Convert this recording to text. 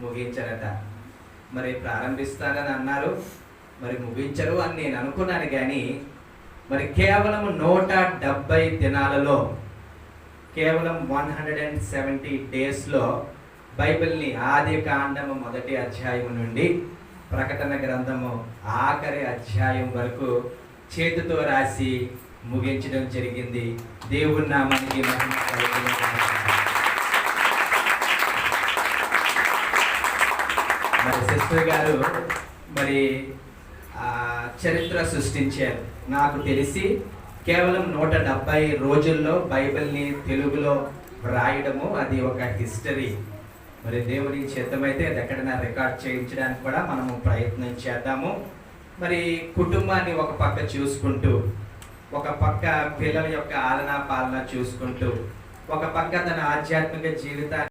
ముగించరట. మరి ప్రారంభిస్తారని అన్నారు, మరి ముగించరు అని నేను అనుకున్నాను. కానీ మరి కేవలం 170 దినాలలో, కేవలం 170 డేస్లో బైబిల్ని ఆది కాండము 1వ అధ్యాయం నుండి ప్రకటన గ్రంథము ఆఖరి అధ్యాయం వరకు చేతితో రాసి ముగించడం జరిగింది. దేవుని నామానికి మహిమ కలుగును గాక. మరి సిస్టర్ గారు మరి చరిత్ర సృష్టించారు. నాకు తెలిసి కేవలం 170 రోజుల్లో బైబిల్ని తెలుగులో వ్రాయడము అది ఒక హిస్టరీ. మరి దేవుని చిత్తమైతే అది ఎక్కడైనా రికార్డ్ చేయించడానికి కూడా మనము ప్రయత్నం చేద్దాము. మరి కుటుంబాన్ని ఒక పక్క చూసుకుంటూ, ఒక పక్క పిల్లల యొక్క ఆలనా పాలన చూసుకుంటూ, ఒక పక్క తన ఆధ్యాత్మిక జీవితాన్ని